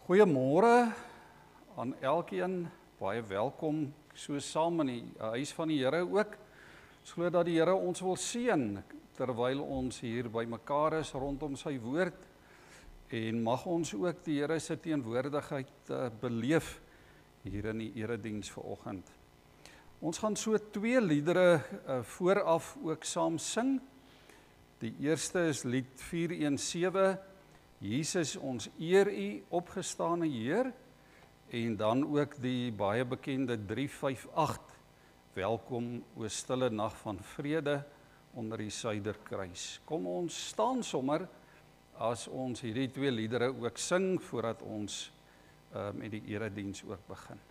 Goeiemôre aan elkeen, baie welkom so saam in die huis van die Here ook. Ons glo dat die Here ons wil seën terwyl ons hier by mekaar is rondom sy woord en mag ons ook die Here se teenwoordigheid beleef hier in die erediens vanoggend. Ons gaan so 2 liedere vooraf ook saam sing. Die eerste is lied 417, Jesus, ons eer U, opgestane Heer, en dan ook die baie bekende 358, welkom o stille nag van vrede onder die suiderkruis. Kom ons staan sommer as ons hierdie 2 liedere ook sing voordat ons met die erediens ook begin.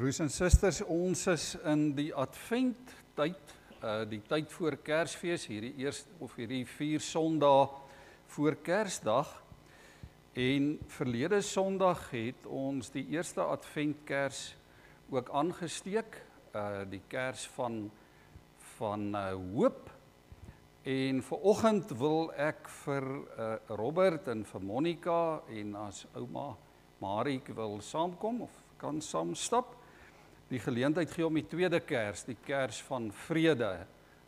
Broers en susters, ons is in die adventtyd, die tyd voor Kersfees, hierdie 4 Sondae voor Kersdag. En verlede Sondag het ons die eerste adventkers ook aangesteek, die kers van hoop. En vanoggend wil ek vir Robert en vir Monica en as ouma Mariek wil saamkom of kan saamstap, die geleentheid gee om die tweede kers, die kers van vrede,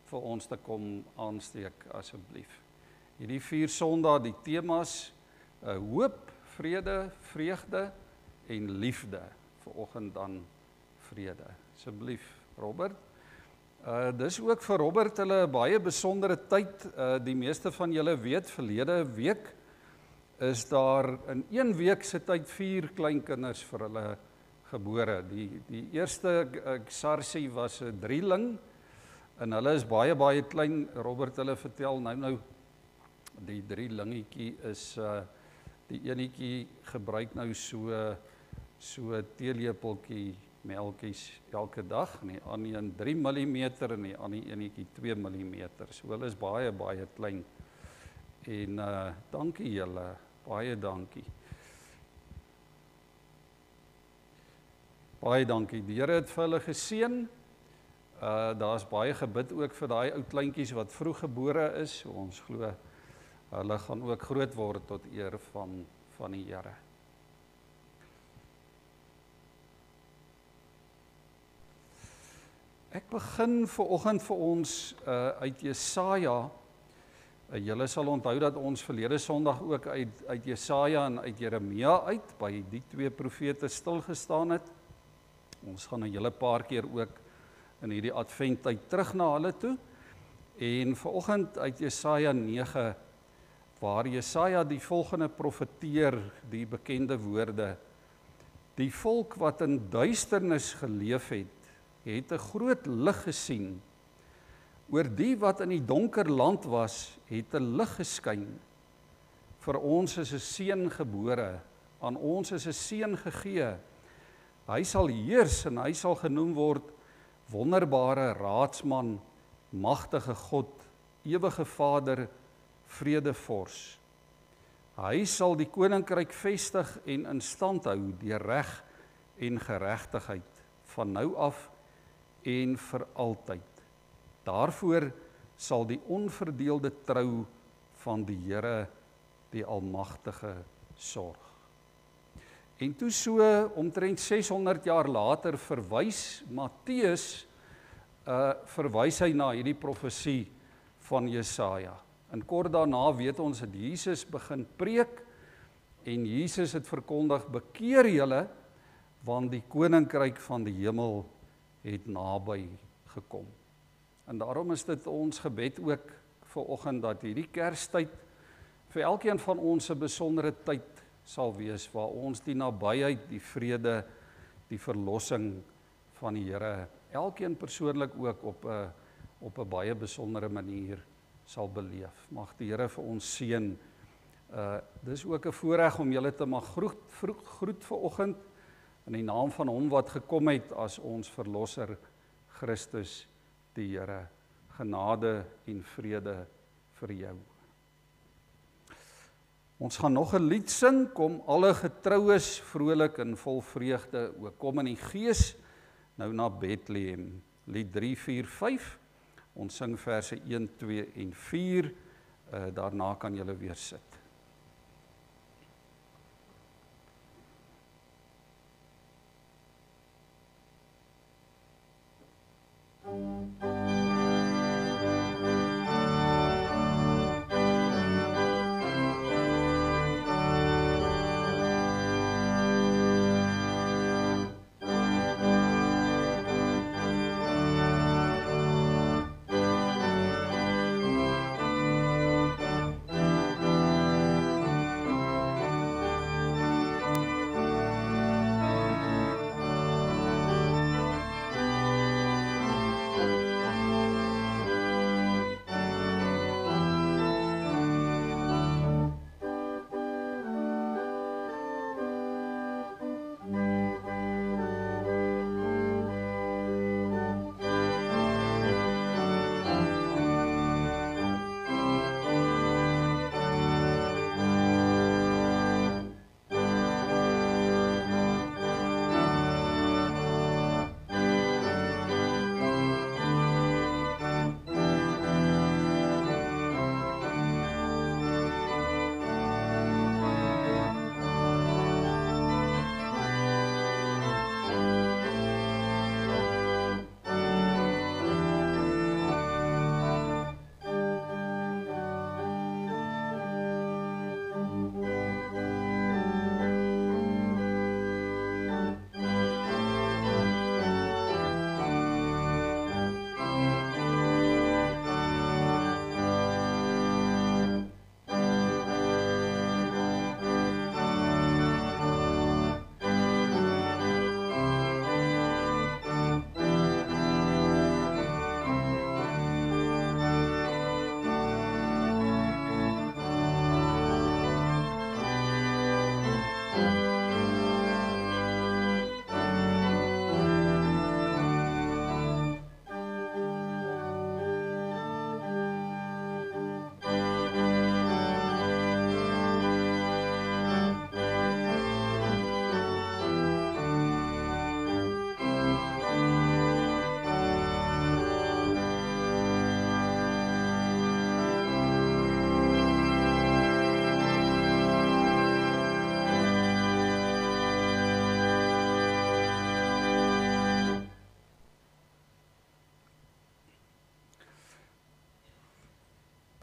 vir ons te kom aansteek asseblief. Hierdie 4 Sondae, die temas, hoop, vrede, vreugde en liefde. Vanoggend dan vrede. Asseblief, Robert. Dis ook vir Robert hulle 'n baie besondere tyd. Die meeste van julle weet, verlede week is daar in 1 week se tyd 4 kleinkinders vir hulle gebore. Die eerste Sarsie was 'n drieling en hulle is baie klein. Robert hulle vertel nou die drielingetjie is die enetjie gebruik nou so teelepeltjie melkies elke dag, en die ander een 3 mm en die ander enetjie 2 mm. So hulle is baie klein. En dankie julle, baie dankie. Baie dankie. Die Here het vir hulle geseën. Daar's baie gebid ook vir daai ou kleintjies wat vroeg gebore is. Ons glo hulle gaan ook groot word tot eer van die Here. Ek begin vanoggend vir ons uit Jesaja. Julle sal onthou dat ons verlede Sondag ook uit Jesaja en uit Jeremia uit by die 2 profete stilgestaan het. Ons gaan 'n hele paar keer ook in hierdie adventtyd terug na hulle toe. En vanoggend uit Jesaja 9, waar Jesaja die volgende profeteer, die bekende woorde: Die volk wat in duisternis geleef het 'n groot lig gesien. Oor die wat in die donker land was, het 'n lig geskyn. Vir ons is 'n seun gebore, aan ons is 'n seun gegee. Hy sal heers en hy sal genoem word wonderbare raadsman, magtige God, ewige Vader, vredevors. Hy sal die koninkryk vestig en in stand hou deur reg en geregtigheid van nou af en vir altyd. Daarvoor sal die onverdeelde trou van die Here, die Almagtige, sorg. En toe so omtrent 600 jaar later verwys Matteus, verwys hy na hierdie profesie van Jesaja. En kort daarna weet ons dat Jesus begin preek en Jesus het verkondig: bekeer julle, want die koninkryk van die hemel het naby gekom. En daarom is dit ons gebed ook vanoggend dat hierdie Kerstyd vir elkeen van ons 'n besondere tyd sal wees, waar ons die nabyheid, die vrede, die verlossing van die Here, elkeen persoonlik ook op 'n baie besondere manier sal beleef. Mag die Here vir ons seën. Dis ook 'n voorreg om julle te mag groet vanoggend in die naam van hom wat gekom het as ons verlosser Christus die Here. Genade en vrede vir jou. Ons gaan nog 'n lied sing, kom alle getroues vrolik en vol vreugde, ook kom in die gees nou na Bethlehem. Lied 3, 4, 5. Ons sing verse 1, 2 en 4. Daarna kan julle weer sit.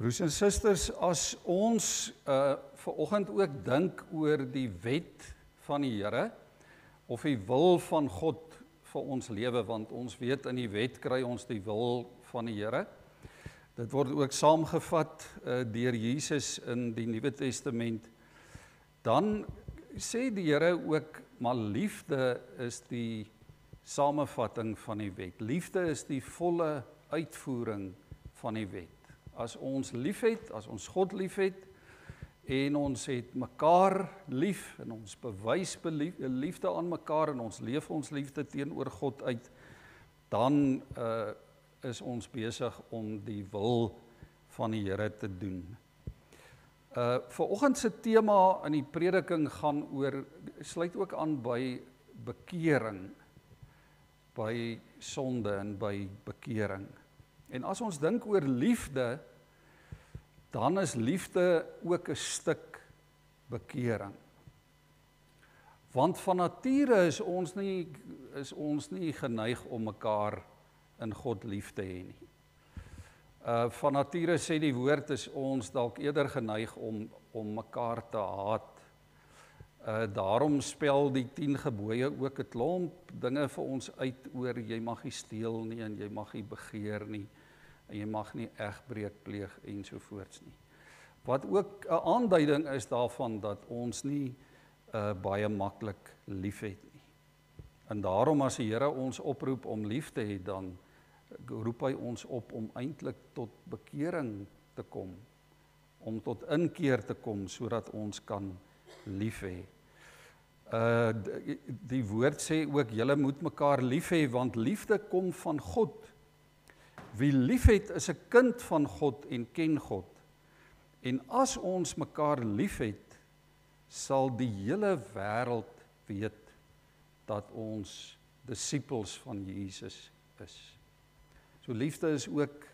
Broers en susters, as ons vanoggend ook dink oor die wet van die Here, of die wil van God vir ons lewe, want ons weet in die wet kry ons die wil van die Here. Dit word ook saamgevat deur Jesus in die Nuwe Testament. Dan sê die Here ook, maar liefde is die samevatting van die wet. Liefde is die volle uitvoering van die wet. As ons liefhet, as ons God liefhet, en ons het mekaar lief, en ons bewys liefde aan mekaar, en ons leef ons liefde teenoor God uit, dan is ons besig om die wil van die Here te doen. Vanoggend se tema in die prediking gaan oor, sluit ook aan by bekering, by sonde en by bekering. En as ons dink oor liefde, dan is liefde ook 'n stuk bekering. Want van nature is ons nie geneig om mekaar in God lief te hê nie. Van nature sê die woord is ons dalk eerder geneig om mekaar te haat. Daarom spel die 10 gebooie ook 'n klomp dinge vir ons uit oor jy mag nie steel nie en jy mag nie begeer nie en jy mag nie egbreek pleeg ensovoorts nie. Wat ook 'n aanduiding is daarvan dat ons nie baie maklik liefhet nie. En daarom as die Here ons oproep om lief te hê, dan roep hy ons op om eintlik tot bekering te kom, om tot inkeer te kom sodat ons kan lief hê. Die woord sê ook, julle moet mekaar lief hê, want liefde kom van God. Wie liefhet is 'n kind van God en ken God. En as ons mekaar liefhet, sal die hele wêreld weet dat ons disippels van Jesus is. So liefde is ook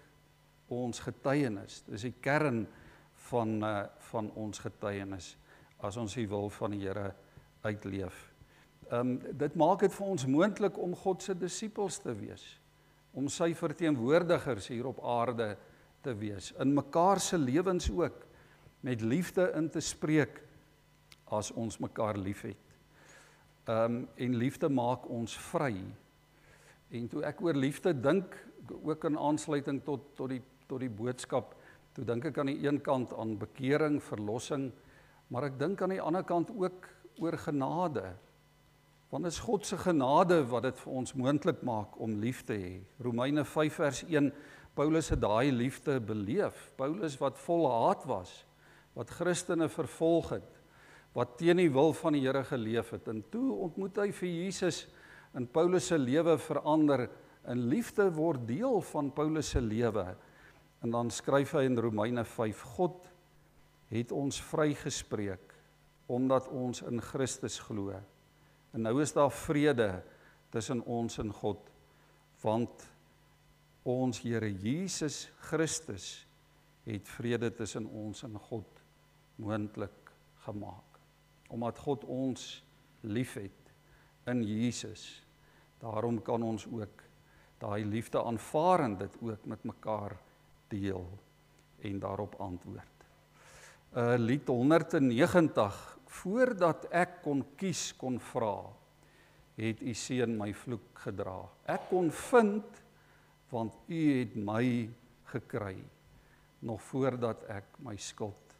ons getuienis. Dis die kern van ons getuienis as ons die wil van die Here uitleef. Dit maak dit vir ons moontlik om God se disippels te wees, om sy verteenwoordigers hier op aarde te wees, in mekaar se lewens ook, met liefde in te spreek as ons mekaar liefhet. En liefde maak ons vry. En toe ek oor liefde dink, ook in aansluiting tot die boodskap, toe dink ek aan die een kant aan bekering, verlossing, maar ek dink aan die ander kant ook oor genade. Want dit is God se genade wat dit vir ons moontlik maak om lief te hê. Romeine 5 vers 1, Paulus het daai liefde beleef. Paulus wat vol haat was, wat Christene vervolg het, wat teen die wil van die Here geleef het. En toe ontmoet hy vir Jesus en Paulus se lewe verander. En liefde word deel van Paulus se lewe. En dan skryf hy in Romeine 5, God het ons vrygespreek omdat ons in Christus glo. En nou is daar vrede tussen ons en God, want ons Here Jesus Christus het vrede tussen ons en God moontlik gemaak. Omdat God ons liefhet in Jesus, daarom kan ons ook daai liefde aanvaar en dit ook met mekaar deel en daarop antwoord. Lied 190, voordat ek kon kies, kon vra, het u seun my vloek gedra. Ek kon vind, want u het my gekry, nog voordat ek my skuld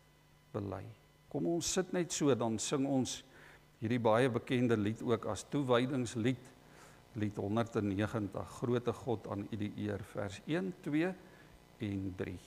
bely. Kom ons sit net so, dan sing ons hierdie baie bekende lied ook as toewydingslied, lied 190, Grote God aan u die eer, vers 1, 2 en 3.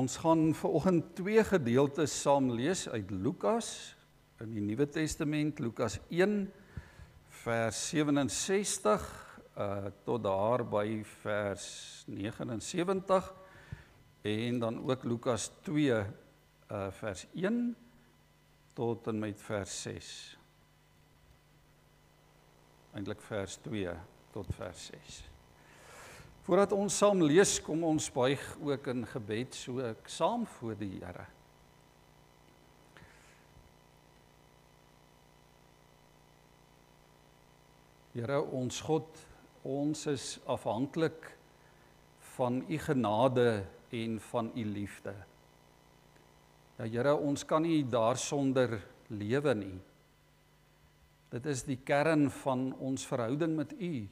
Ons gaan vanoggend 2 gedeeltes saam lees uit Lukas in die Nuwe Testament, Lukas 1 vers 67 tot daar by vers 79 en dan ook Lukas 2 vers 1 tot en met vers 6. Eintlik vers 2 tot vers 6. Voordat ons saam lees, kom ons buig ook in gebed so ek saam voor die Here. Here, ons God, ons is afhanklik van U genade en van U liefde. Ja, Here, ons kan nie daarsonder lewe nie. Dit is die kern van ons verhouding met U.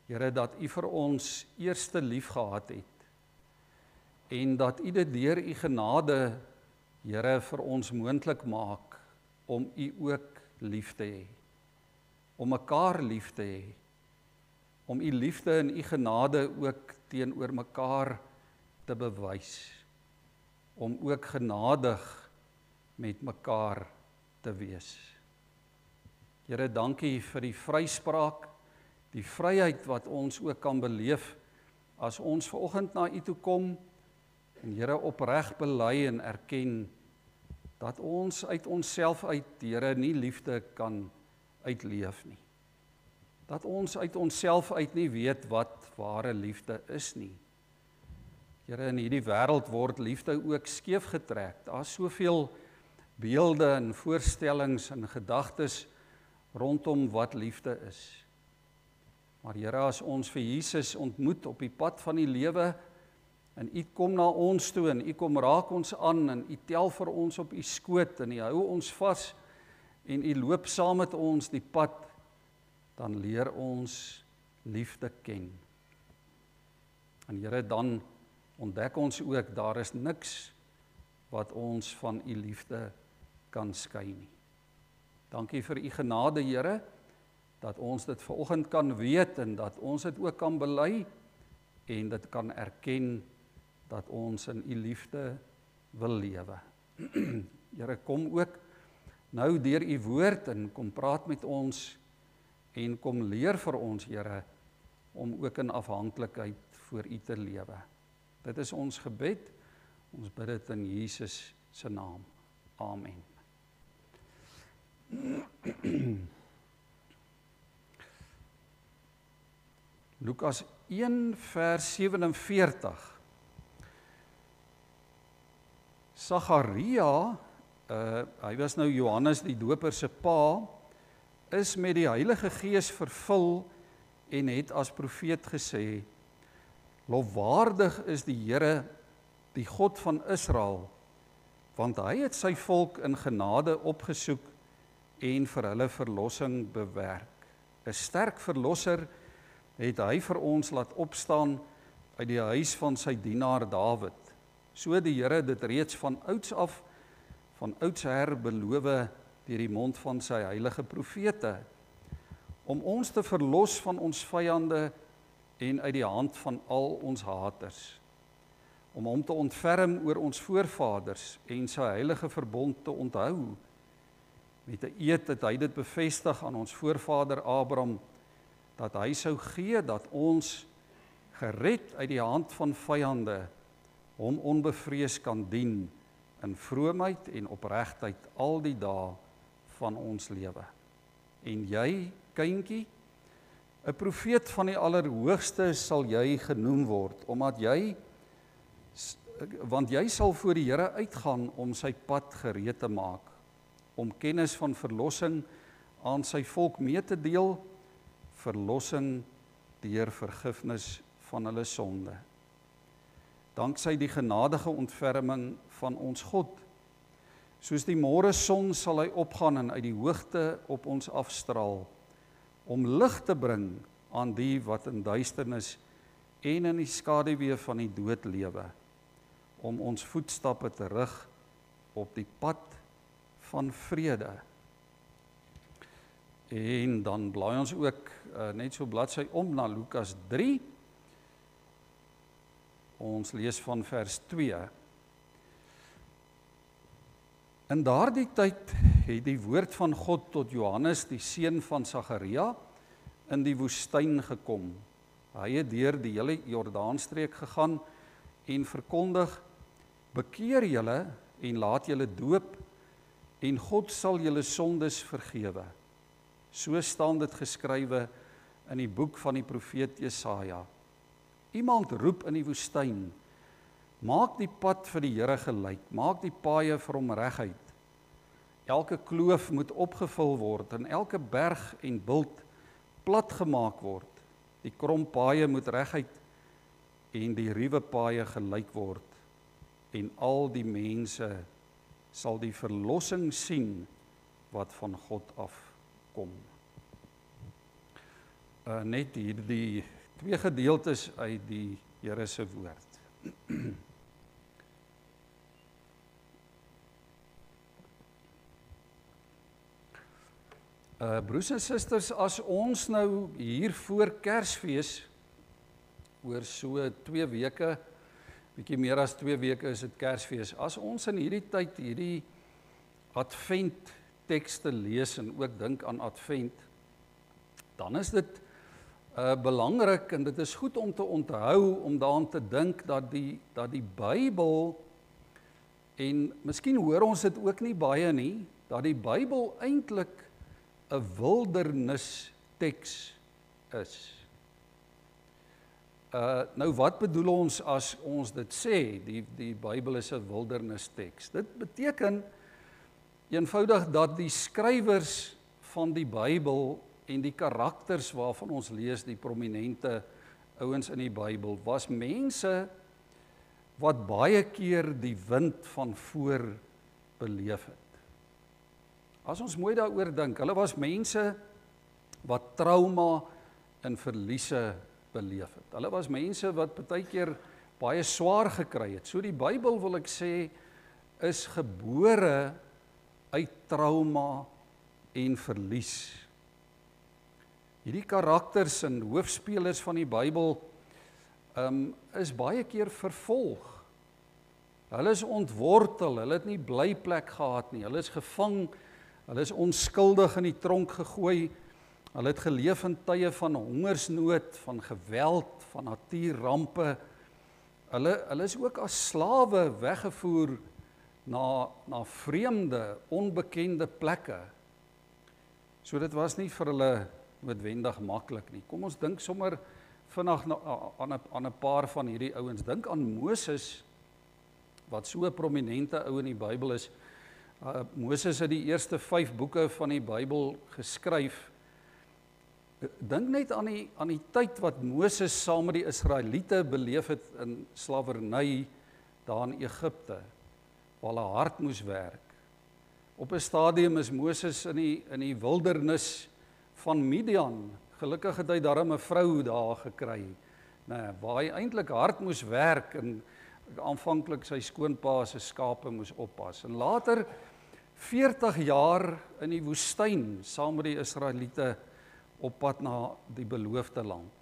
Here, dat U vir ons eerste lief gehad het en dat U dit deur U genade, Here, vir ons moontlik maak om U ook lief te hê, om mekaar lief te hê, om U liefde en U genade ook teenoor mekaar te bewys, om ook genadig met mekaar te wees. Here, dankie vir die vryspraak, die vryheid wat ons ook kan beleef as ons vanoggend na U toe kom en Here opreg bely en erken dat ons uit onsself uit, Here, nie liefde kan uitleef nie. Dat ons uit onsself uit nie weet wat ware liefde is nie. Here, in hierdie wêreld word liefde ook skeef getrek. Daar's soveel beelde en voorstellings en gedagtes rondom wat liefde is. Maar Here, as ons vir Jesus ontmoet op die pad van die lewe en U kom na ons toe en U kom raak ons aan en U tel vir ons op U skoot en U hou ons vas en U loop saam met ons die pad, dan leer ons liefde ken. En Here, dan ontdek ons ook, daar is niks wat ons van U liefde kan skei nie. Dankie vir U genade, Here, dat ons dit vanoggend kan weet en dat ons dit ook kan bely en dit kan erken dat ons in U liefde wil lewe. Here, kom ook nou deur U woord en kom praat met ons en kom leer vir ons, Here, om ook in afhanklikheid voor U te lewe. Dit is ons gebed, ons bid dit in Jesus se naam. Amen. Lukas 1 vers 47. Sagaria, hy was nou Johannes die Doper se pa, is met die Heilige Gees vervul en het as profeet gesê: Lofwaardig is die Here, die God van Israel, want hy het sy volk in genade opgesoek en vir hulle verlossing bewerk. 'n Sterk verlosser het hy vir ons laat opstaan uit die huis van sy dienaar Dawid. So die Here dit reeds van ouds af, van oudsher beloof deur die mond van sy heilige profete, om ons te verlos van ons vyande en uit die hand van al ons haters, om hom te ontferm oor ons voorvaders en sy heilige verbond te onthou. Met 'n eed het hy dit bevestig aan ons voorvader Abraham, dat hy sou gee dat ons gered uit die hand van vyande hom onbevrees kan dien in vroomheid en opregtheid al die dae van ons lewe. En jy, kindjie, 'n profeet van die Allerhoogste sal jy genoem word, want jy sal voor die Here uitgaan om sy pad gereed te maak, om kennis van verlossing aan sy volk mee te deel, verlossing deur vergifnis van hulle sonde. Danksy die genadige ontferming van ons God, soos die môre son sal hy opgaan en uit die hoogte op ons afstraal, om lig te bring aan die wat in duisternis en in die skaduwee van die dood lewe, om ons voetstappe te rig op die pad van vrede. En dan blaai ons ook net so bladsy om na Lukas 3, Ons lees van vers 2. In daardie tyd het die woord van God tot Johannes, die seun van Sagaria, in die woestyn gekom. Hy het deur die hele Jordaanstreek gegaan en verkondig: bekeer julle en laat julle doop, en God sal julle sondes vergewe. So staan dit geskrywe in die boek van die profeet Jesaja. Iemand roep in die woestyn: maak die pad vir die Here gelyk, maak die paaie vir hom reguit. Elke kloof moet opgevul word en elke berg en bult plat gemaak word. Die krom paaie moet reguit en die ruwe paaie gelyk word. En al die mense sal die verlossing sien wat van God afkom. Net hierdie 2 gedeeltes uit die Here se woord. Broers en susters, as ons nou hier voor Kersfees, oor so 2 weke, bietjie meer as 2 weke is dit Kersfees, as ons in hierdie tyd hierdie Advent tekste lees en ook dink aan Advent, dan is dit belangrik en dit is goed om te onthou, om daaraan te dink dat die Bybel, en miskien hoor ons dit ook nie baie nie, dat die Bybel eintlik 'n wildernis teks is. Nou wat bedoel ons as ons dit sê, die Bybel is 'n wildernis teks? Dit beteken eenvoudig dat die skrywers van die Bybel en die karakters waarvan ons lees, die prominente ouens in die Bybel, was mense wat baie keer die wind van voor beleef het. As ons mooi daaroor dink, hulle was mense wat trauma en verliese beleef het. Hulle was mense wat baie keer baie swaar gekry het. So die Bybel, wil ek sê, is gebore uit trauma en verlies. Hierdie karakters en hoofspelers van die Bybel is baie keer vervolg. Hulle is ontwortel, hulle het nie blyplek gehad nie, hulle is gevang, hulle is onskuldig in die tronk gegooi, hulle het geleef in tye van hongersnood, van geweld, van natuurrampe. Hulle is ook as slawe weggevoer na vreemde, onbekende plekke. So dit was nie vir hulle noodwendig maklik nie. Kom ons dink sommer vinnig aan 'n paar van hierdie ouens. Dink aan Moses, wat so 'n prominente ou in die Bybel is. Moses het die eerste 5 boeke van die Bybel geskryf. Dink net aan die tyd wat Moses saam met die Israeliete beleef het in slawerny daar in Egipte, waar hulle hard moes werk. Op 'n stadium is Moses in die wildernis van Midian. Gelukkig het hy darm 'n vrou daar gekry, waar hy eintlik hard moes werk en aanvanklik sy skoonpa se skape moes oppas. En later 40 jaar in die woestyn saam met die Israeliete op pad na die beloofde land.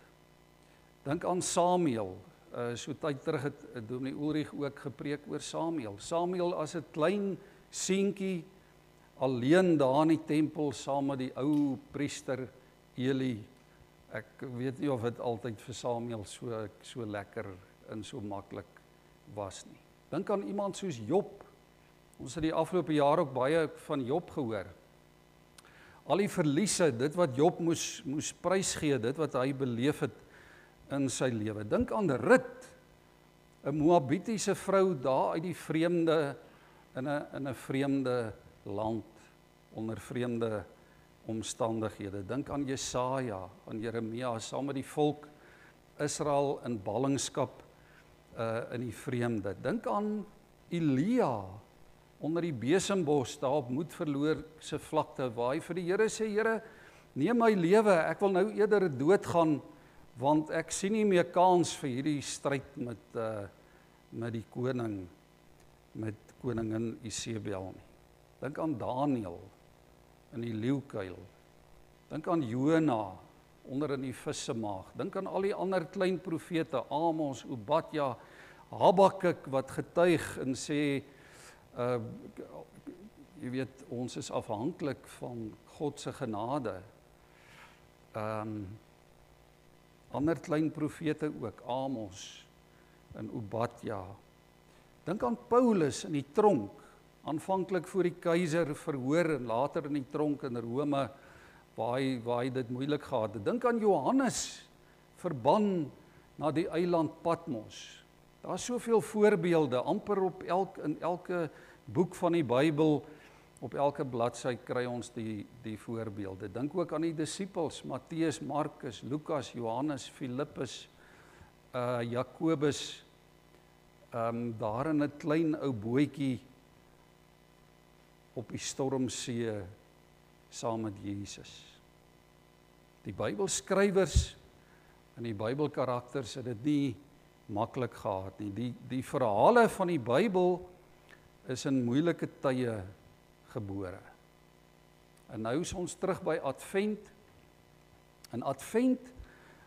Dink aan Samuel. So tyd terug het Dominee Ulrich ook gepreek oor Samuel. Samuel as 'n klein seentjie alleen daar in die tempel saam met die ou priester Eli. Ek weet nie of dit altyd vir Samuel so lekker en so maklik was nie. Dink aan iemand soos Job. Ons het die afgelope jaar ook baie van Job gehoor. Al die verliese, dit wat Job moes prysgee, dit wat hy beleef het in sy lewe. Dink aan Rut, 'n Moabitiese vrou daar uit die vreemde, in 'n vreemde land, onder vreemde omstandighede. Dink aan Jesaja, aan Jeremia, saam met die volk Israel in ballingskap in die vreemde. Dink aan Elia, onder die besembos, daar op Moedverloor se vlakte, waar hy vir die Here sê, Here, neem my lewe, ek wil nou eerder doodgaan, want ek sien nie meer kans vir hierdie stryd met die koning, met koningin Isebel nie. Dink aan Daniel in die leeukuil. Dink aan Jona onder in die vissemaag. Dink aan al die ander klein profete, Amos, Obadja, Habakuk wat getuig en sê, jy weet, ons is afhanklik van God se genade. Ander klein profete ook, Amos en Obadja. Dink aan Paulus in die tronk, aanvanklik voor die keiser verhoor en later in die tronk in Rome, waar hy dit moeilik gehad het. Dink aan Johannes, verban na die eiland Patmos. Daar is soveel voorbeelde, amper in elke boek van die Bybel, op elke bladsy kry ons die voorbeelde. Dink ook aan die disippels, Matteus, Markus, Lukas, Johannes, Filippus, Jakobus, daar in 'n klein ou bootjie op die stormsee saam met Jesus. Die Bybelskrywers en die Bybelkarakters het dit nie maklik gehad nie. Die verhale van die Bybel is in moeilike tye gebore. En nou is ons terug by Advent. En Advent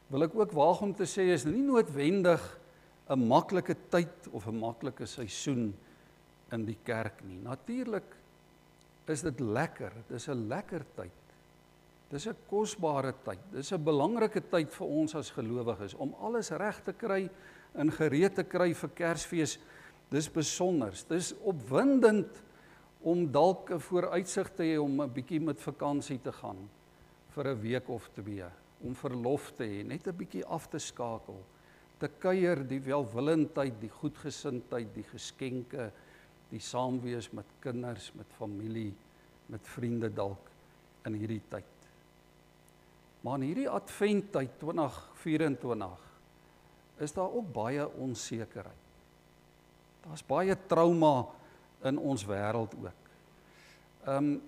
wil ek ook waag om te sê is nie noodwendig 'n maklike tyd of 'n maklike seisoen in die kerk nie. Natuurlik is dit lekker. Dis 'n lekker tyd. Dis 'n kosbare tyd. Dis 'n belangrike tyd vir ons as gelowiges om alles reg te kry en gereed te kry vir Kersfees. Dis besonders. Dis opwindend om dalk 'n vooruitsig te hê om 'n bietjie met vakansie te gaan vir 'n week of 2, om verlof te hê, net 'n bietjie af te skakel, te kuier, die welwillendheid, die goedgesindheid, die geskenke, die saamwees met kinders, met familie, met vriende dalk in hierdie tyd. Maar in hierdie Adventtyd 2024 is daar ook baie onsekerheid. Daar's baie trauma in ons wêreld ook.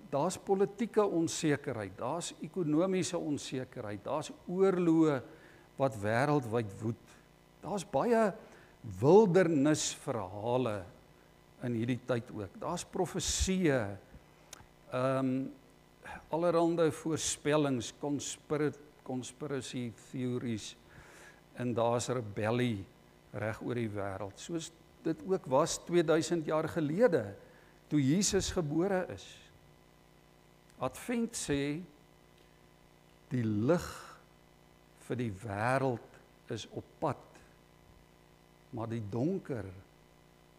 Daar's politieke onsekerheid, daar's ekonomiese onsekerheid, daar's oorloë wat wêreldwyd woed. Daar's baie wildernisverhale in hierdie tyd ook. Daar's profesieë, allerhande voorspellings, conspiracy theories, en daar's rebellie reg oor die wêreld. Soos dit ook was 2000 jaar gelede, toe Jesus gebore is. Advent sê, die lig vir die wêreld is op pad, maar die donker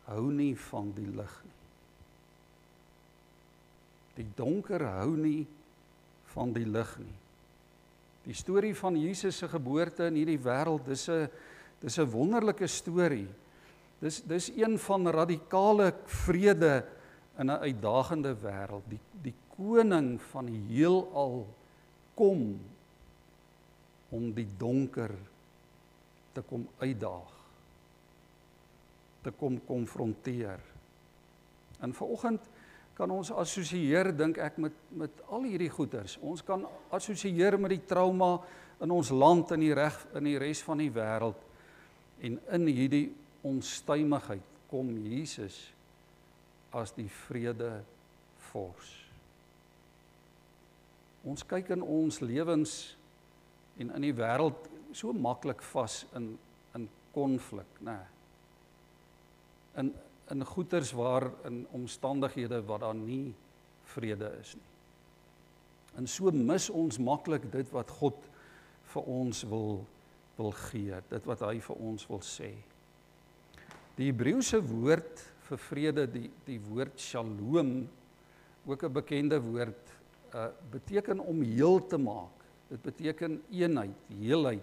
hou nie van die lig nie. Die donker hou nie van die lig nie. Die storie van Jesus se geboorte in hierdie wêreld, dis 'n wonderlike storie. Dis een van radikale vrede in 'n uitdagende wêreld. Die koning van die heelal kom om die donker te kom uitdaag, te kom konfronteer. En vanoggend kan ons assosieer, dink ek, met al hierdie goeters. Ons kan assosieer met die trauma in ons land en in die res van die wêreld. En in hierdie onstuimigheid kom Jesus as die vredevors. Ons kyk in ons lewens en in die wêreld so maklik vas in konflik, né? In goeters in omstandighede waar daar nie vrede is nie. En so mis ons maklik dit wat God vir ons wil gee, dit wat hy vir ons wil sê. Die Hebreëse woord vir vrede, die woord shalom, ook 'n bekende woord, beteken om heel te maak. Dit beteken eenheid, heelheid,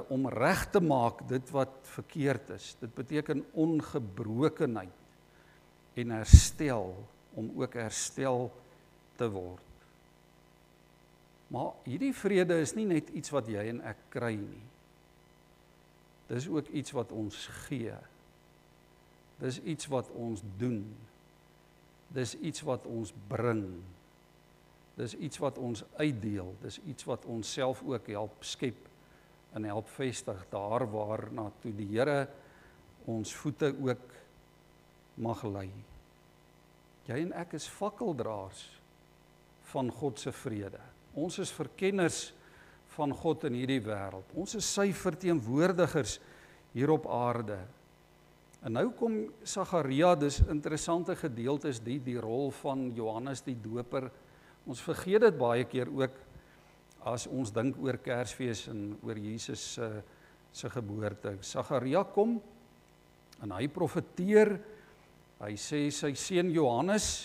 om reg te maak dit wat verkeerd is. Dit beteken ongebrokenheid en herstel, om ook herstel te word. Maar hierdie vrede is nie net iets wat jy en ek kry nie. Dis ook iets wat ons gee. Dis iets wat ons doen. Dis iets wat ons bring. Dis iets wat ons uitdeel. Dis iets wat ons self ook help skep en help vestig daar waarna toe die Here ons voete ook mag lei. Jy en ek is fakkeldraers van God se vrede. Ons is verkenners van God in hierdie wêreld. Ons is sy verteenwoordigers hier op aarde. En nou kom Sagaria, dis interessante gedeelte is die rol van Johannes die Doper. Ons vergeet dit baie keer ook as ons dink oor Kersfees en oor Jesus se geboorte. Sagaria kom en hy profeteer, hy sê sy seun Johannes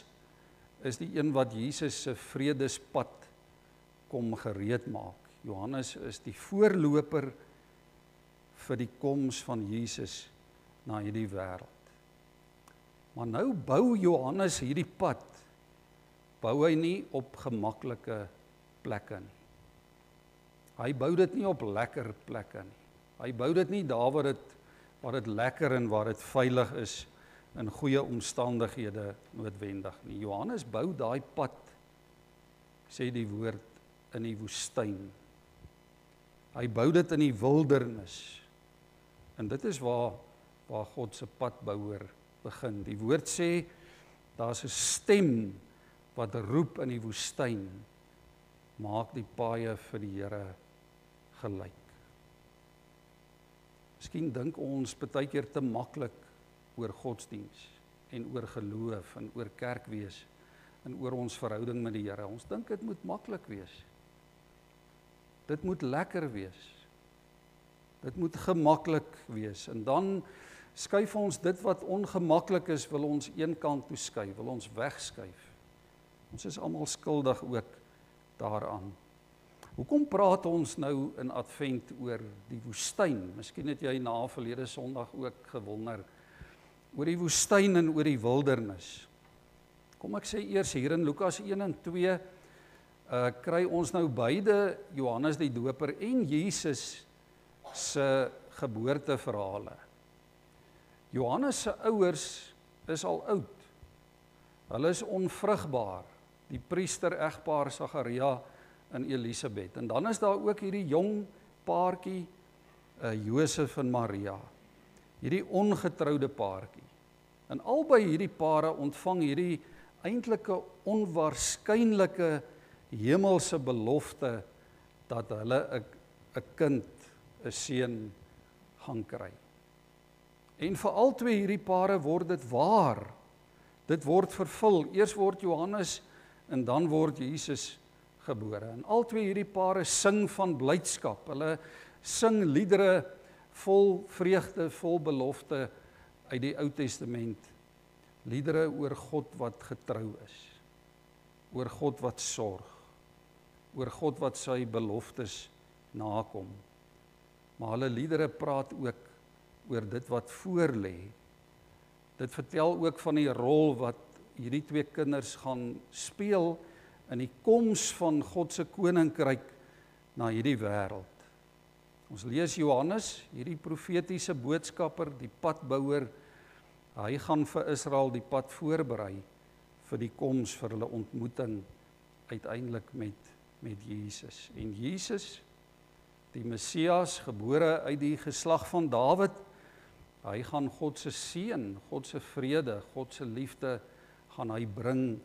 is die een wat Jesus se vredespad kom gereed maak. Johannes is die voorloper vir die koms van Jesus na hierdie wêreld. Maar nou bou Johannes hierdie pad, bou hy nie op gemaklike plekke nie. Hy bou dit nie op lekker plekke nie. Hy bou dit nie daar waar dit lekker en waar dit veilig is in goeie omstandighede noodwendig nie. Johannes bou daai pad, sê die woord, in die woestyn. Hy bou dit in die wildernis. En dit is waar God se padbouer begin. Die woord sê, daar's 'n stem wat roep in die woestyn, maak die paaie vir die Here gelyk. Miskien dink ons baie keer te maklik oor godsdiens en oor geloof en oor kerkwees en oor ons verhouding met die Here. Ons dink dit moet maklik wees. Dit moet lekker wees. Dit moet gemaklik wees. En dan skuif ons dit wat ongemaklik is, wil ons een kant toe skuif, wil ons wegskuif. Ons is almal skuldig ook daaraan. Hoekom praat ons nou in Advent oor die woestyn? Miskien het jy na verlede Sondag ook gewonder oor die woestyn en oor die wildernis. Kom ek sê eers hier in Lukas 1 en 2 kry ons nou beide Johannes die Doper en Jesus se geboorteverhale. Johannes se ouers is al oud. Hulle is onvrugbaar. Die priester egpaar Sagaria en Elisabeth. En dan is daar ook hierdie jong paartjie Josef en Maria. Hierdie ongetroude paartjie. En albei hierdie pare ontvang hierdie eintlike onwaarskynlike hemelse belofte dat hulle 'n kind, 'n seun gaan kry. En vir al twee hierdie pare word dit waar. Dit word vervul. Eers word Johannes en dan word Jesus gebore. En al twee hierdie pare sing van blydskap. Hulle sing liedere vol vreugde, vol belofte uit die Ou Testament. Liedere oor God wat getrou is. Oor God wat sorg. Oor God wat sy beloftes nakom. Maar hulle liedere praat ook oor dit wat voor lê. Dit vertel ook van die rol wat hierdie twee kinders gaan speel in die koms van God se koninkryk na hierdie wêreld. Ons lees Johannes, hierdie profetiese boodskapper, die padbouer, hy gaan vir Israel die pad voorberei vir die koms, vir hulle ontmoeting uiteindelik met Jesus. En Jesus, die Messias, gebore uit die geslag van Dawid, hy gaan God se seën, God se vrede, God se liefde gaan hy bring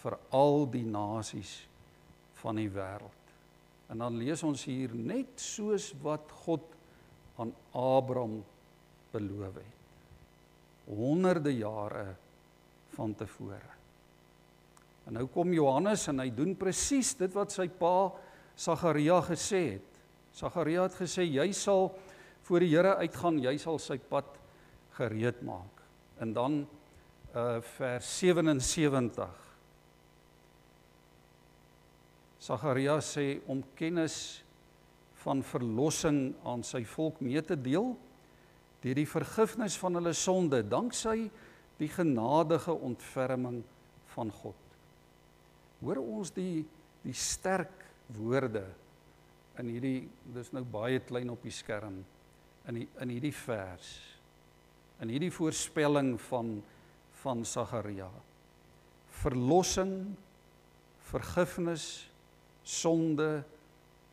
vir al die nasies van die wêreld. En dan lees ons hier net soos wat God aan Abraham beloof het. Honderde jare van tevore. En nou kom Johannes en hy doen presies dit wat sy pa Sagaria gesê het. Sagaria het gesê, jy sal voor die Here uitgaan, jy sal sy pad gereed maak. En dan vers 77. Sagaria sê om kennis van verlossing aan sy volk mee te deel, deur die vergifnis van hulle sonde, danksy die genadige ontferming van God. Hoor ons die sterk woorde in hierdie, dis nou baie klein op die skerm, in hierdie vers, in hierdie voorspelling van Sagaria. Verlossing, vergifnis, sonde,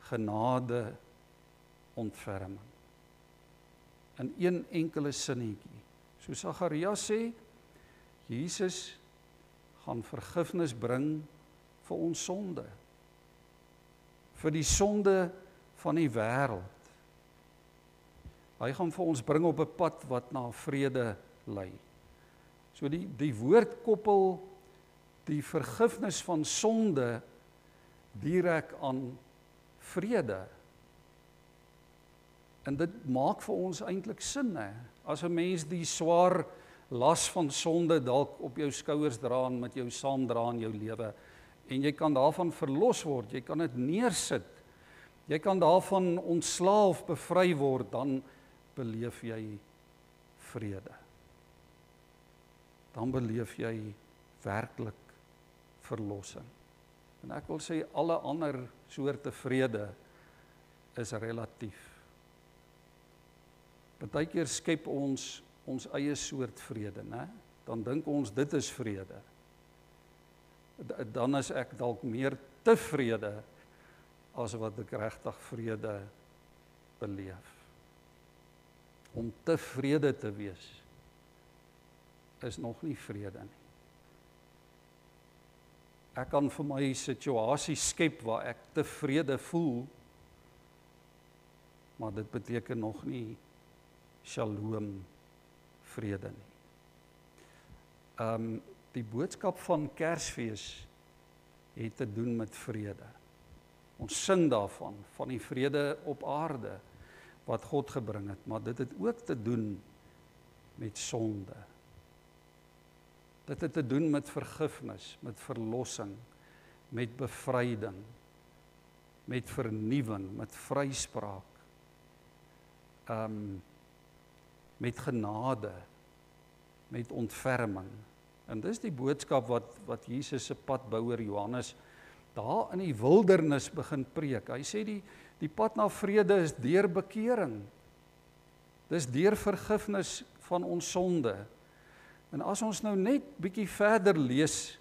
genade, ontferming. In een enkele sinnetjie. So Sagaria sê, Jesus gaan vergifnis bring vir ons sonde. Vir die sonde van die wêreld. Hy gaan vir ons bring op 'n pad wat na vrede lei. So die woord koppel die vergifnis van sonde direk aan vrede. En dit maak vir ons eintlik sin, hè? As 'n mens die swaar las van sonde dalk op jou skouers dra en met jou saamdra in jou lewe, en jy kan daarvan verlos word, jy kan dit neersit, jy kan daarvan ontslae of bevry word, dan beleef jy vrede. Dan beleef jy werklik verlossing. En ek wil sê, alle ander soorte vrede is relatief. Partykeer skep ons eie soort vrede, né? Dan dink ons dit is vrede. Dan is ek dalk meer tevrede as wat ek regtig vrede beleef. Om tevrede te wees is nog nie vrede nie. Ek kan vir my situasie skep waar ek tevrede voel, maar dit beteken nog nie shalom vrede nie. Die boodskap van Kersfees het te doen met vrede. Ons sing daarvan, van die vrede op aarde wat God gebring het, maar dit het ook te doen met sonde. Dit het te doen met vergifnis, met verlossing, met bevryding, met vernuwing, met vryspraak, met genade, met ontferming. En dis die boodskap wat Jesus se padbouer Johannes daar in die wildernis begin preek. Hy sê die pad na vrede is deur bekering. Dis deur vergifnis van ons sonde. En as ons nou net bietjie verder lees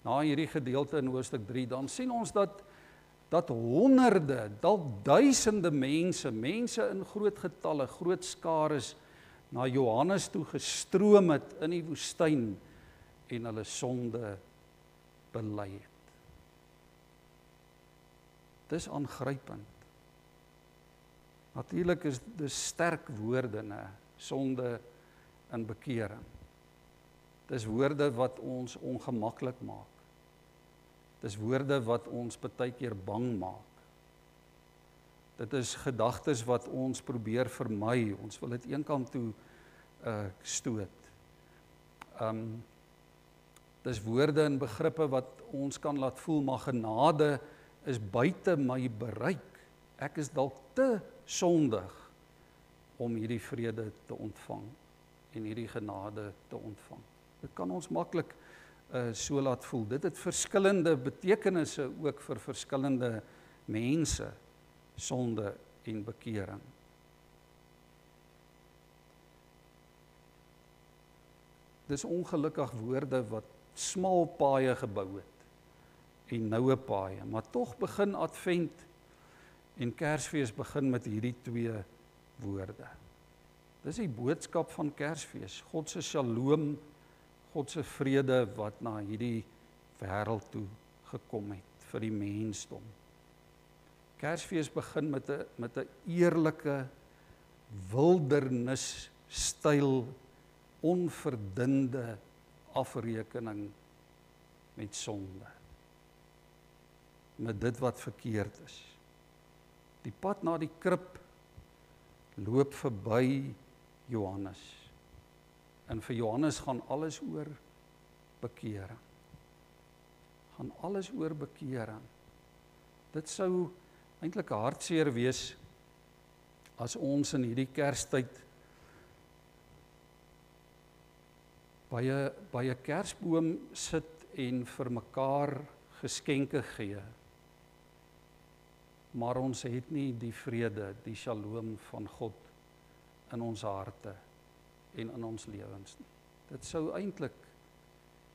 na hierdie gedeelte in hoofstuk 3, dan sien ons dat honderde, dalk duisende mense in groot getalle, groot skares na Johannes toe gestroom het in die woestyn en hulle sonde bely het. Dis aangrypend. Natuurlik is dit sterk woorde, né? Sonde en bekering. Dis woorde wat ons ongemaklik maak. Dis woorde wat ons baie keer bang maak. Dit is gedagtes wat ons probeer vermy. Ons wil dit eenkant toe stoot. Dis woorde en begrippe wat ons kan laat voel, maar genade is buite my bereik. Ek is dalk te sondig om hierdie vrede te ontvang en hierdie genade te ontvang. Dit kan ons maklik so laat voel. Dit het verskillende betekenisse ook vir verskillende mense, sonde en bekering. Dis ongelukkig woorde wat smal paaie gebou het en noue paaie, maar tog begin Advent en Kersfees begin met hierdie twee woorde. Dis die boodskap van Kersfees, God se shalom, God se vrede wat na hierdie wêreld toe gekom het vir die mensdom. Kersfees begin met 'n eerlike wildernisstyl, onverdunde afrekening met sonde. Met dit wat verkeerd is. Die pad na die krib loop verby Johannes. En vir Johannes gaan alles oor bekering. Gaan alles oor bekering. Dit sou eintlik hartseer wees as ons in hierdie Kerstyd by 'n Kersboom sit en vir mekaar geskenke gee. Maar ons het nie die vrede, die shalom van God in ons harte en in ons lewens nie. Dit sou eintlik,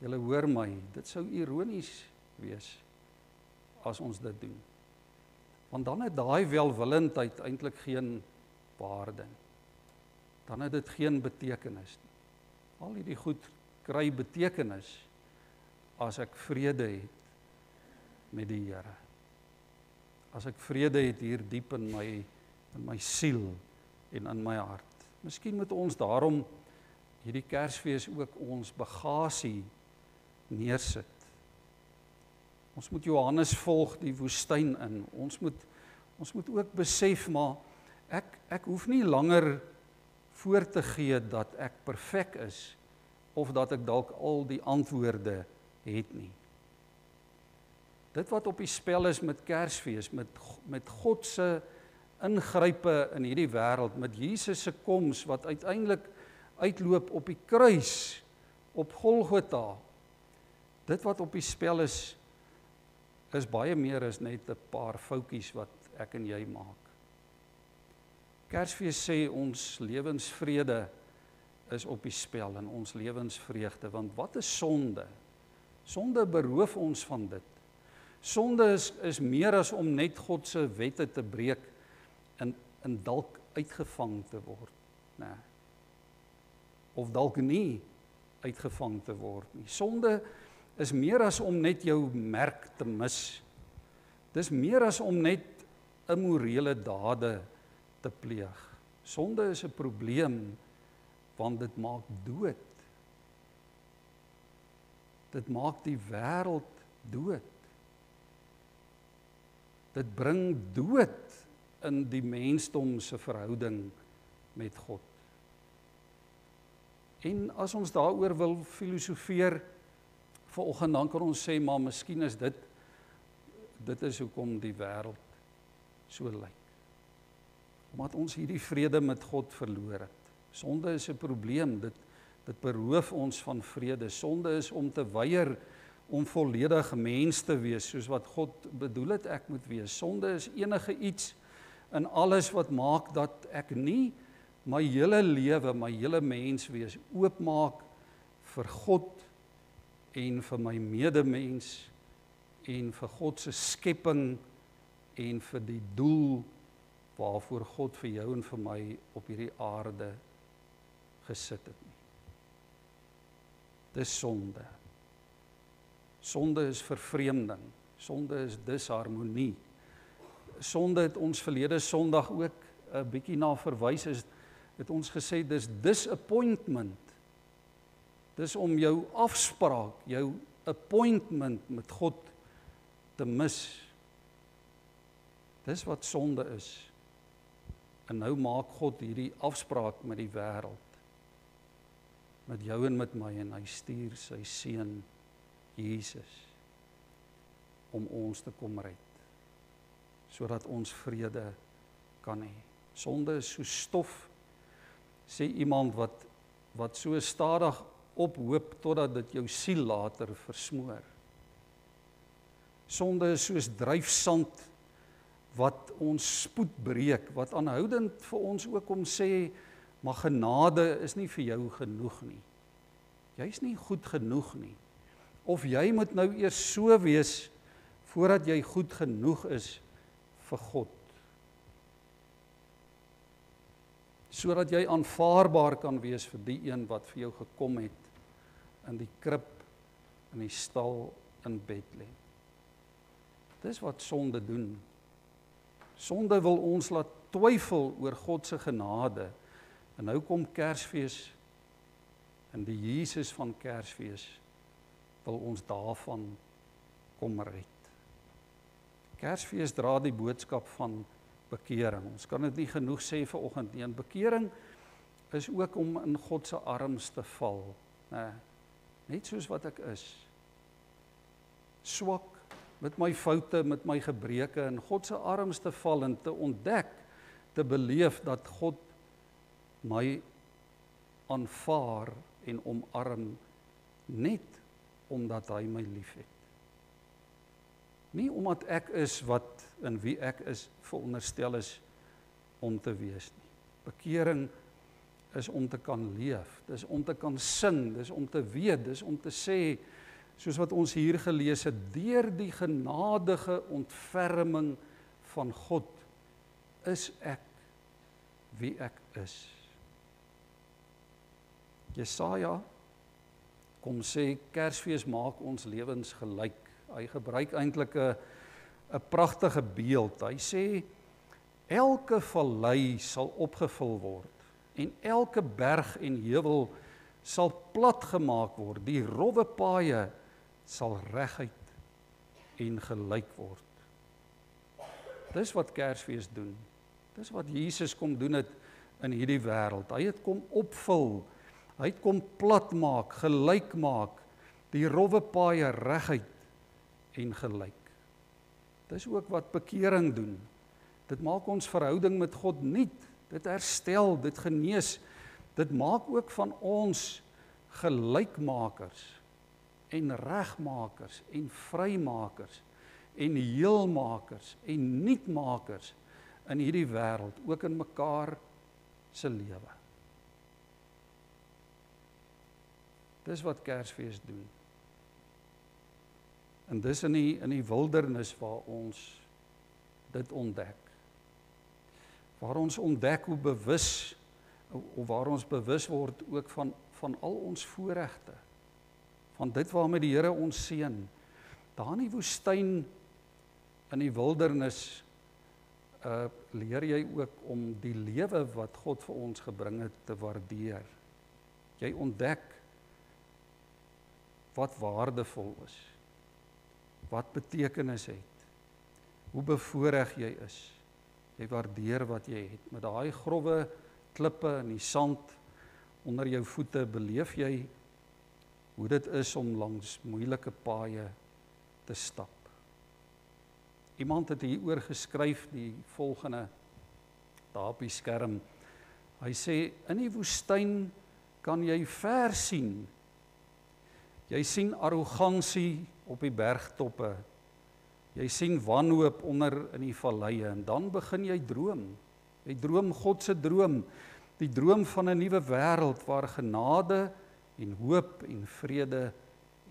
julle hoor my, dit sou ironies wees as ons dit doen. Want dan het daai welwillendheid eintlik geen waarde nie. Dan het dit geen betekenis nie. Al hierdie goed kry betekenis as ek vrede het met die Here. As ek vrede het hier diep in my siel en in my hart. Miskien moet ons daarom hierdie Kersfees ook ons bagasie neersit. Ons moet Johannes volg die woestyn in. Ons moet ook besef, maar ek hoef nie langer voor te gee dat ek perfek is, of dat ek dalk al die antwoorde het nie. Dit wat op die spel is met Kersfees, met God se ingrype in hierdie wêreld, met Jesus se koms, wat uiteindelik uitloop op die kruis, op Golgotha. Dit wat op die spel is baie meer as net 'n paar foutjies wat ek en jy maak. Kersfees sê ons lewensvrede is op die spel en ons lewensvreugde, want wat is sonde? Sonde beroof ons van dit. Sonde is meer as om net God se wette te breek en dalk uitgevang te word. Nee. Of dalk nie uitgevang te word nie. Sonde is meer as om net jou merk te mis. Dis meer as om net immorele dade te pleeg. Sonde is 'n probleem, want dit maak dood. Dit maak die wêreld dood. Dit bring dood in die mensdom se verhouding met God. En as ons daaroor wil filosofeer vanoggend, dan kan ons sê, maar miskien is dit is hoekom die wêreld so lyk. Omdat ons hierdie vrede met God verloor het. Sonde is 'n probleem, dit beroof ons van vrede. Sonde is om te weier om volledig mens te wees, soos wat God bedoel het ek moet wees. Sonde is enige iets in alles wat maak dat ek nie my hele lewe, my hele mens wees oopmaak vir God en vir my medemens en vir God se skepping en vir die doel waarvoor God vir jou en vir my op hierdie aarde gesit het nie. Dis sonde. Sonde is vervreemding. Sonde is disharmonie. Sonde het ons verlede Sondag ook 'n bietjie na verwys, het ons gesê dis disappointment. Dis om jou afspraak, jou appointment met God te mis. Dis wat sonde is. En nou maak God hierdie afspraak met die wêreld. Met jou en met my, en hy stuur sy seun Jesus om ons te kom red, sodat ons vrede kan hê. Sonde is so stof, sê iemand wat so stadig ophoop totdat dit jou siel later versmoor. Sonde is soos dryfsand wat ons spoed breek, wat aanhoudend vir ons ook om sê, maar genade is nie vir jou genoeg nie. Jy's nie goed genoeg nie. Of jy moet nou eers so wees voordat jy goed genoeg is vir God. Sodat jy aanvaarbaar kan wees vir die een wat vir jou gekom het in die krib, in die stal in Bethlehem. Dis wat sonde doen. Sonde wil ons laat twyfel oor God se genade. En nou kom Kersfees, en die Jesus van Kersfees wil ons daarvan kom red. Kersfees dra die boodskap van bekering. Ons kan dit nie genoeg sê vanoggend nie. En bekering is ook om in God se arms te val. Net soos wat ek is. Swak, met my foute, met my gebreke, in God se arms te val en te ontdek, te beleef dat God my aanvaar en omarm net omdat hy my liefhet. Nie omdat ek is wat en wie ek is veronderstel is om te wees nie. Bekering is om te kan leef, dis om te kan sing, dis om te weet, dis om te sê, soos wat ons hier gelees het, deur die genadige ontferming van God is ek wie ek is. Jesaja kom sê, Kersfees maak ons lewens gelyk. Hy gebruik eintlik 'n pragtige beeld. Hy sê, elke vallei sal opgevul word en elke berg en heuwel sal plat gemaak word, die rowwe paaie sal reguit en gelyk word. Dis wat Kersfees doen. Dis wat Jesus kom doen het in hierdie wêreld. Hy het kom opvul, hy het kom plat maak, gelyk maak, die rowwe paaie reguit en gelyk. Dis ook wat bekering doen. Dit maak ons verhouding met God nuut, dit herstel, dit genees, dit maak ook van ons gelykmakers en regmakers en vrymakers en heelmakers en nuutmakers in hierdie wêreld, ook in mekaar se lewe. Dis wat Kersfees doen. En dis in die wildernis waar ons dit ontdek. Waar ons ontdek hoe bewus, of waar ons bewus word ook van al ons voorregte, van dit waarmee die Here ons seën. Daar in die woestyn, in die wildernis, leer jy ook om die lewe wat God vir ons gebring het te waardeer. Jy ontdek wat waardevol is, wat betekenis het, hoe bevoorreg jy is. Jy waardeer wat jy het. Met daai growwe klippe en die sand onder jou voete beleef jy hoe dit is om langs moeilike paaie te stap. Iemand het hieroor geskryf, die volgende daar op die skerm. Hy sê, in die woestyn kan jy ver sien. Jy sien arrogansie op die bergtoppe. Jy sien wanhoop onder in die valleie en dan begin jy droom. Jy droom God se droom, die droom van 'n nuwe wêreld waar genade en hoop en vrede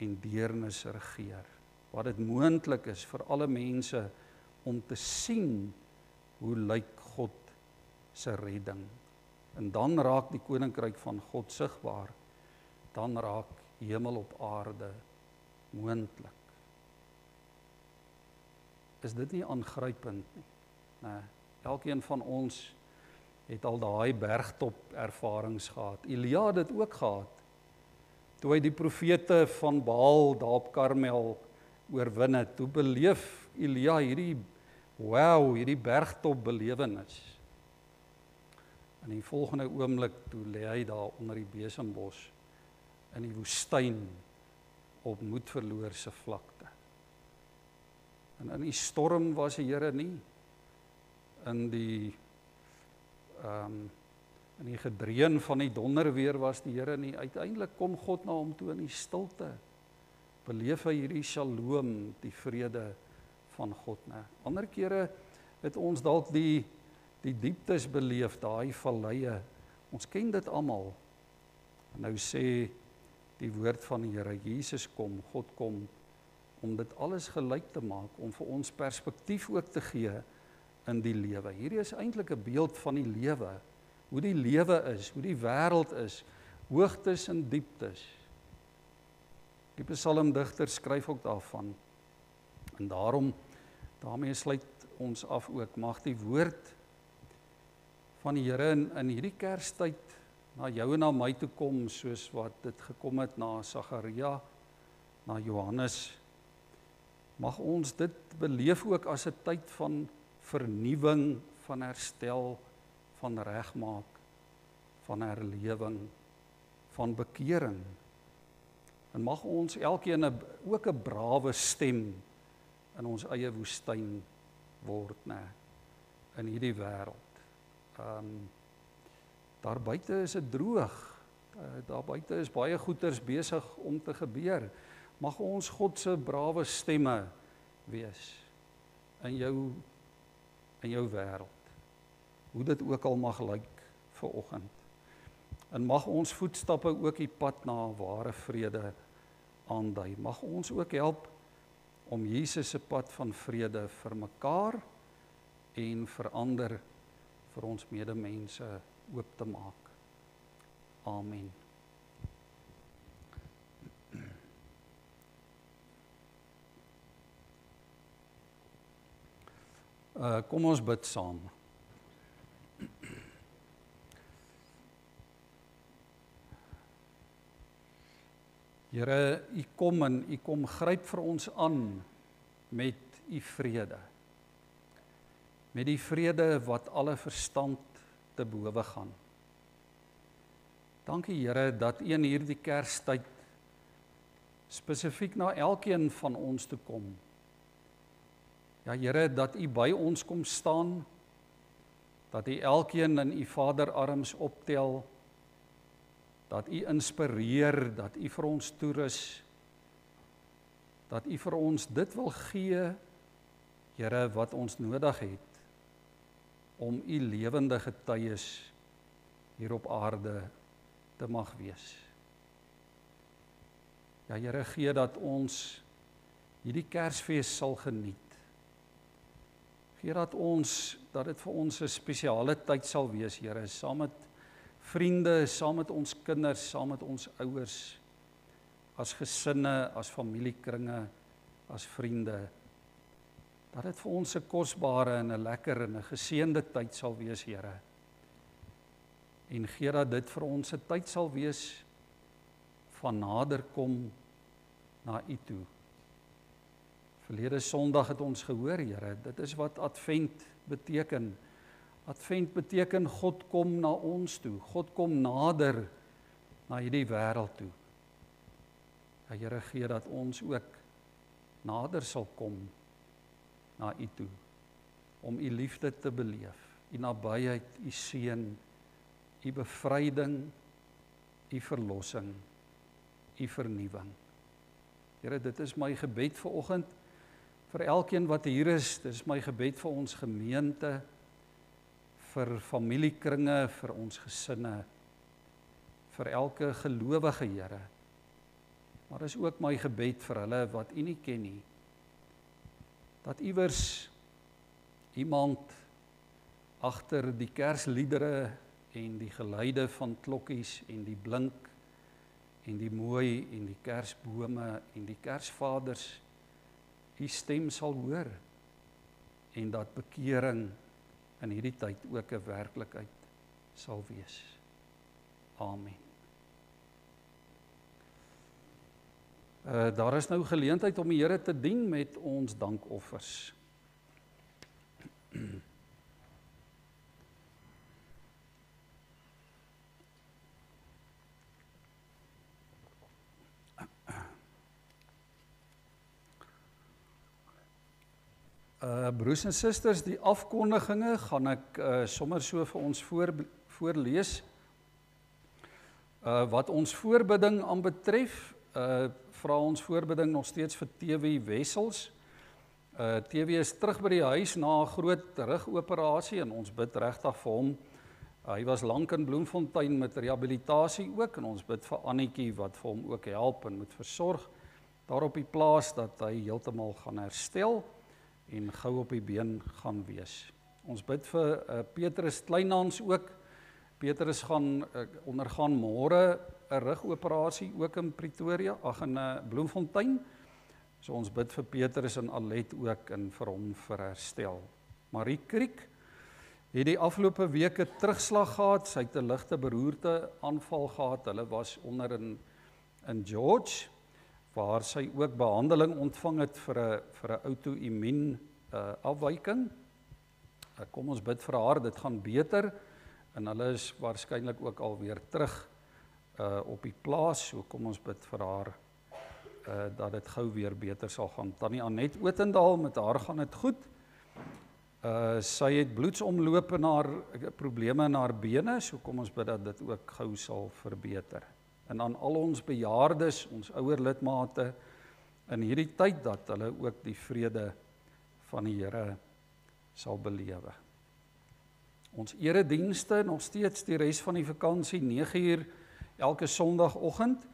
en deernis regeer. Wat dit moontlik is vir alle mense om te sien hoe lyk God se redding. En dan raak die koninkryk van God sigbaar. Dan raak hemel op aarde moontlik. Is dit nie aangrypend nie? Nee, elkeen van ons het al daai bergtop ervarings gehad. Elia het dit ook gehad. Toe hy die profete van Baal daar op Karmel oorwin het, toe beleef Elia hierdie bergtop belewenis. In die volgende oomblik toe lê hy daar onder die besembos in die woestyn op moedverloorse vlakte. En in die storm was die Here nie. In die gedreun van die donderweer was die Here nie. Uiteindelik kom God na hom toe in die stilte. Beleef hy hierdie shalom, die vrede van God. Ander kere het ons dalk die dieptes beleef, daai valleie. Ons ken dit almal. Nou sê die woord van die Here, Jesus kom, God kom, om dit alles gelyk te maak, om vir ons perspektief ook te gee in die lewe. Hierdie is eintlik 'n beeld van die lewe, hoe die lewe is, hoe die wêreld is, hoogtes en dieptes. Die psalmdigter skryf ook daarvan. En daarmee sluit ons af ook, mag die woord van die Here in hierdie Kerstyd na jou en na my toe kom, soos wat dit gekom het na Sagaria, na Johannes. Mag ons dit beleef ook as 'n tyd van vernuwing, van herstel, van regmaak, van herlewing, van bekering. En mag ons elkeen ook 'n brawe stem in ons eie woestyn word, in hierdie wêreld. Daar buite is dit droog. Daar buite is baie goeters besig om te gebeur. Mag ons God se brawe stemme wees in jou wêreld. Hoe dit ook al mag lyk vir oggend. En mag ons voetstappe ook die pad na ware vrede aandui. Mag ons ook help om Jesus se pad van vrede vir mekaar en vir ander, vir ons medemense oop te maak. Amen. Kom ons bid saam. Here, U kom en U kom gryp vir ons aan met U vrede. Met die vrede wat alle verstand te bowe gaan. Dankie Here dat U in hierdie Kerstyd spesifiek na elkeen van ons toe kom. Ja Here, dat U by ons kom staan, dat U elkeen in U vaderarms optel, dat U inspireer, dat U vir ons toerus, dat U vir ons dit wil gee, Here, wat ons nodig het, om U lewende getuies hier op aarde te mag wees. Ja Here, gee dat ons hierdie Kersfees sal geniet. Gee dat dit vir ons 'n spesiale tyd sal wees, Here, saam met vriende, saam met ons kinders, saam met ons ouers, as gesinne, as familiekringe, as vriende. Dat dit vir ons 'n kosbare en 'n lekker en 'n geseënde tyd sal wees, Here. En gee dat dit vir ons 'n tyd sal wees van naderkom na U toe. Verlede Sondag het ons gehoor, Here, dit is wat Advent beteken. Advent beteken God kom na ons toe. God kom nader na hierdie wêreld toe. Ja, Here, gee dat ons ook nader sal kom na U toe, om U liefde te beleef, U nabyheid, U seën, U bevryding, U verlossing, U vernuwing. Here, dit is my gebed vir oggend, vir elkeen wat hier is, dit is my gebed vir ons gemeente, vir familiekringe, vir ons gesinne, vir elke gelowige, Here. Maar is ook my gebed vir hulle wat U nie ken nie, dat iewers iemand agter die Kersliedere en die geluide van klokkies en die blink en die mooi en die Kersbome en die Kersvaders U stem sal hoor en dat bekering in hierdie tyd ook 'n werklikheid sal wees. Amen. Daar is nou geleentheid om die Here te dien met ons dankoffers. Broers en susters, die afkondiginge gaan ek sommer so vir ons voorlees. Wat ons voorbidding aanbetref, vra ons voorbidding nog steeds vir TV Wessels. TV is terug by die huis na 'n groot rugoperasie en ons bid regtig vir hom. Hy was lank in Bloemfontein met rehabilitasie ook en ons bid vir Annetjie wat vir hom ook help en moet versorg daar op die plaas dat hy heeltemal gaan herstel en gou op die been gaan wees. Ons bid vir Petrus Kleinhans ook. Petrus gaan ondergaan môre 'n rugoperasie ook in Pretoria, in Bloemfontein. So ons bid vir Petrus en Alet ook en vir hom vir herstel. Marie Kriek het die afgelope week 'n terugslag gehad. Sy het 'n ligte beroerte aanval gehad. Hulle was onder in George, waar sy ook behandeling ontvang het vir 'n outo-immuun afwyking. Kom ons bid vir haar, dit gaan beter en hulle is waarskynlik ook alweer terug op die plaas. So kom ons bid vir haar dat dit gou weer beter sal gaan. Tannie Anet Otendaal, met haar gaan dit goed. Sy het bloedsomloop en haar probleme in haar bene, so kom ons bid dat dit ook gou sal verbeter. En aan al ons bejaardes, ons ouer lidmate in hierdie tyd dat hulle ook die vrede van die Here sal belewe. Ons eredienste nog steeds die res van die vakansie 9uur elke Sondagoggend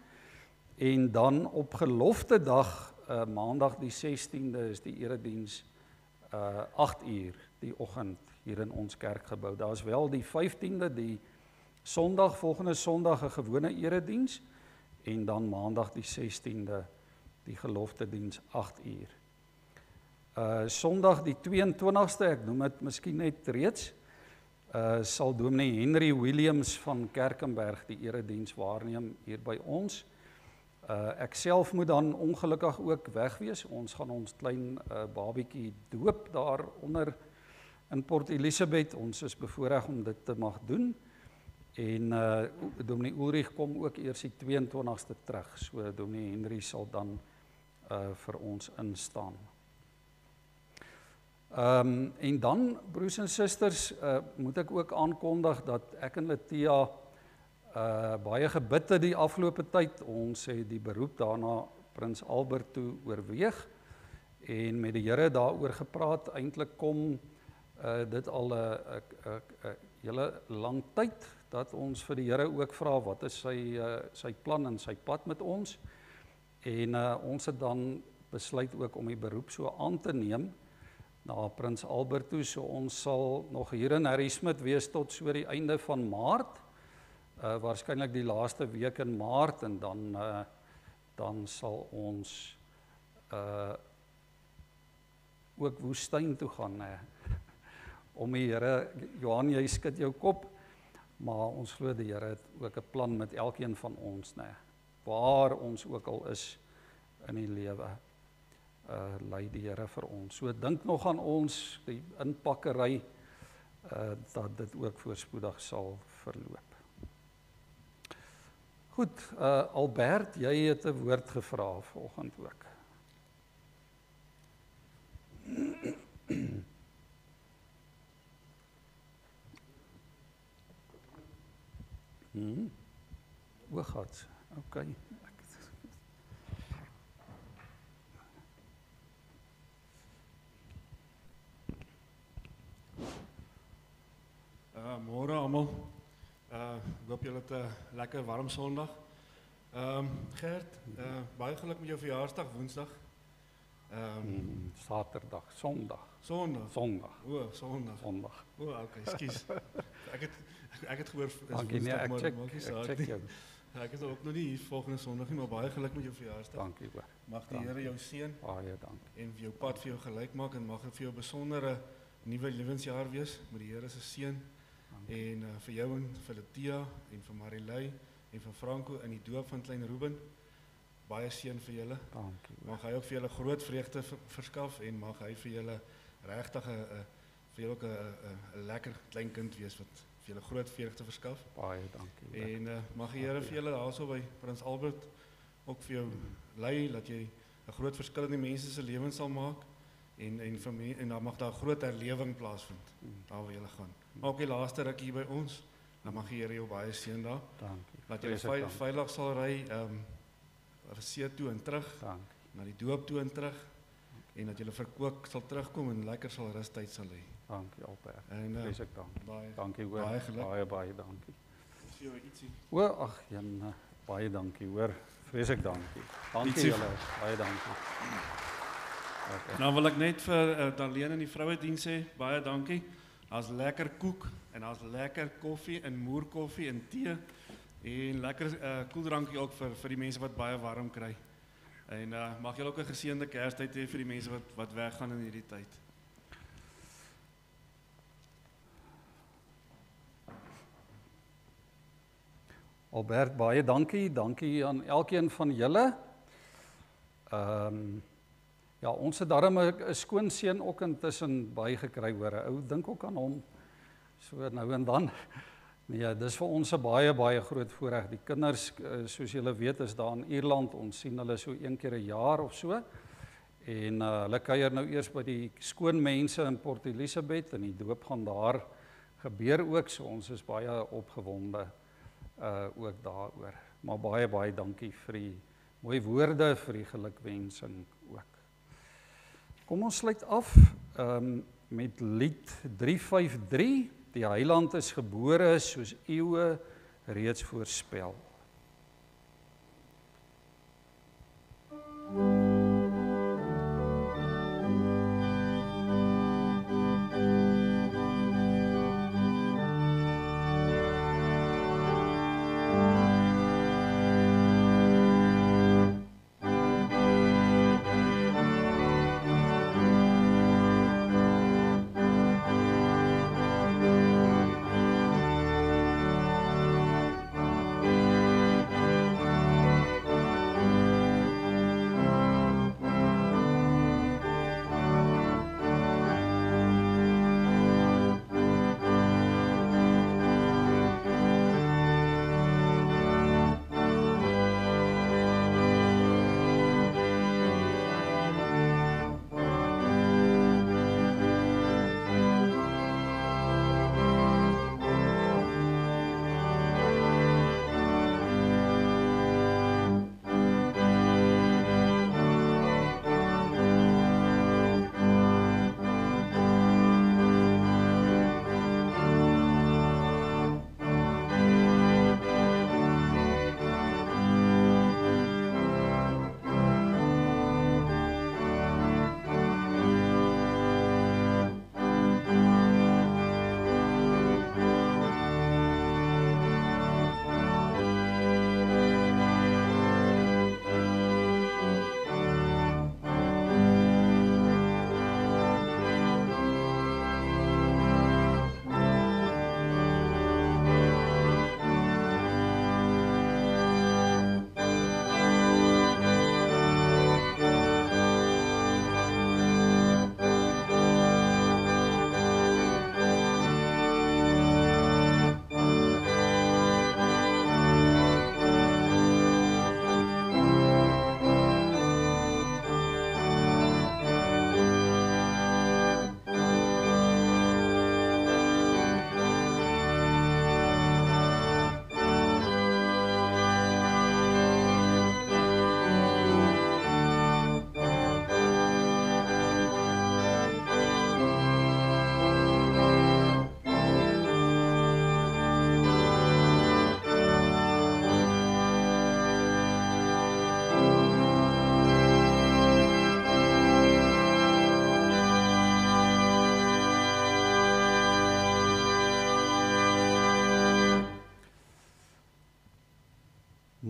en dan op gelofte dag Maandag die 16de is die erediens 8uur die oggend hier in ons kerkgebou. Daar is wel die 15de die Sondag, volgende Sondag 'n gewone erediens en dan Maandag die 16de die gelofte diens 8uur. Sondag die 22ste, ek noem dit miskien net reeds, sal Dominee Henry Williams van Kerkenberg die erediens waarneem hier by ons. Ek self moet dan ongelukkig ook weg wees. Ons gaan ons klein babietjie doop daar onder in Port Elizabeth. Ons is bevoorreg om dit te mag doen. En Dominee Ulrich kom ook eers die 22ste terug. So Dominee Henry sal dan vir ons instaan. En dan, broers en susters, moet ek ook aankondig dat ek en Lethea baie gebid het die afgelope tyd. Ons het die beroep daarna Prins Albert toe oorweeg en met die Here daaroor gepraat. Eintlik kom dit al 'n hele lang tyd dat ons vir die Here ook vra wat is sy plan en sy pad met ons. En ons het dan besluit ook om die beroep so aan te neem na Prins Albert toe. So ons sal nog hier in Harrismith wees tot so die einde van Maart. Waarskynlik die laaste week in Maart en dan sal ons ook woestyn toe gaan om die Here. Johan, jy skud jou kop, maar ons glo die Here het ook 'n plan met elkeen van ons, waar ons ook al is in die lewe, lei die Here vir ons. So dink nog aan ons, die inpakkery, dat dit ook voorspoedig sal verloop. Goed, Albert, jy het 'n woord gevra vanoggend ook. Oogats, okay. Môre almal. Ek hoop julle het 'n lekker warm Sondag. Gert, baie geluk met jou verjaarsdag Woensdag. Saterdag, Sondag. Sondag. Sondag. O, Sondag. Sondag. O, okay, skus. Ek het gehoor Dankie, nee, ek check jou. Ek is ook nog nie hier volgende Sondag nie, maar baie geluk met jou verjaarsdag. Dankie hoor. Mag die Here jou seën. Baie dankie. En jou pad vir jou gelyk maak en mag dit vir jou 'n besondere nuwe lewensjaar wees met die Here se seën. En vir jou en vir Lethea en vir Marilei en vir Franco in die doop van klein Ruben, baie seën vir julle. Dankie. Mag hy ook vir julle groot vreugde verskaf en mag hy vir julle regtig 'n lekker klein kind wees wat vir julle groot vreugde verskaf. Baie dankie. En mag die Here vir julle daarso by Prins Albert ook vir jou lei dat jy 'n groot verskil in die mense se lewens sal maak en dan mag daar 'n groot herlewing plaasvind daar waar jy gaan. Maar ook die laaste ruk hier by ons, dan mag die Here jou baie seën daar. Dankie. Dat jy veilig sal ry see toe en terug, Dankie. na die doop toe en terug en dat jy verkoop sal terugkom en lekker sal rustyd sal hê. Dankie Albert. En Vrees ek dankie. baie Dankie hoor. baie geluk. Baie dankie. Vir jou ietsie. O, ag Jan, baie dankie hoor. Vrees ek dankie. Dankie Ietsie. julle. Baie dankie. Okay. Nou wil ek net vir Darlene en die vrouediens sê, baie dankie. Daar's lekker koek en daar's lekker koffie en moerkoffie en tee en lekker koeldrankie ook vir die mense wat baie warm kry. En mag julle ook 'n geseënde Kerstyd hê vir die mense wat weggaan in hierdie tyd. Albert, baie dankie. Dankie aan elkeen van julle. Ja, ons het darm 'n skoonseun ook intussen bygekry hoor. Ou dink ook aan hom. So nou en dan. Nee, dis vir ons 'n baie groot voorreg. Die kinders, soos julle weet, is daar in Ierland. Ons sien hulle so een keer 'n jaar of so. En hulle kuier nou eers by die skoon mense in Port Elizabeth en die doop gaan daar gebeur ook. So ons is baie opgewonde ook daaroor. Maar baie dankie vir die mooi woorde, vir die gelukwensing ook. Kom ons sluit af met lied 353. Die Heiland is gebore soos eeue reeds voorspel.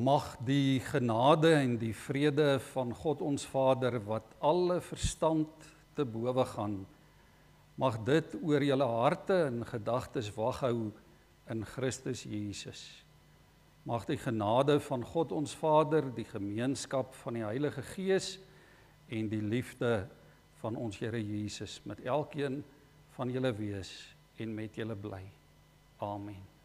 Mag die genade en die vrede van God ons Vader, wat alle verstand te bowe gaan, mag dit oor julle harte en gedagtes waghou in Christus Jesus. Mag die genade van God ons Vader, die gemeenskap van die Heilige Gees en die liefde van ons Here Jesus met elkeen van julle wees en met julle bly. Amen.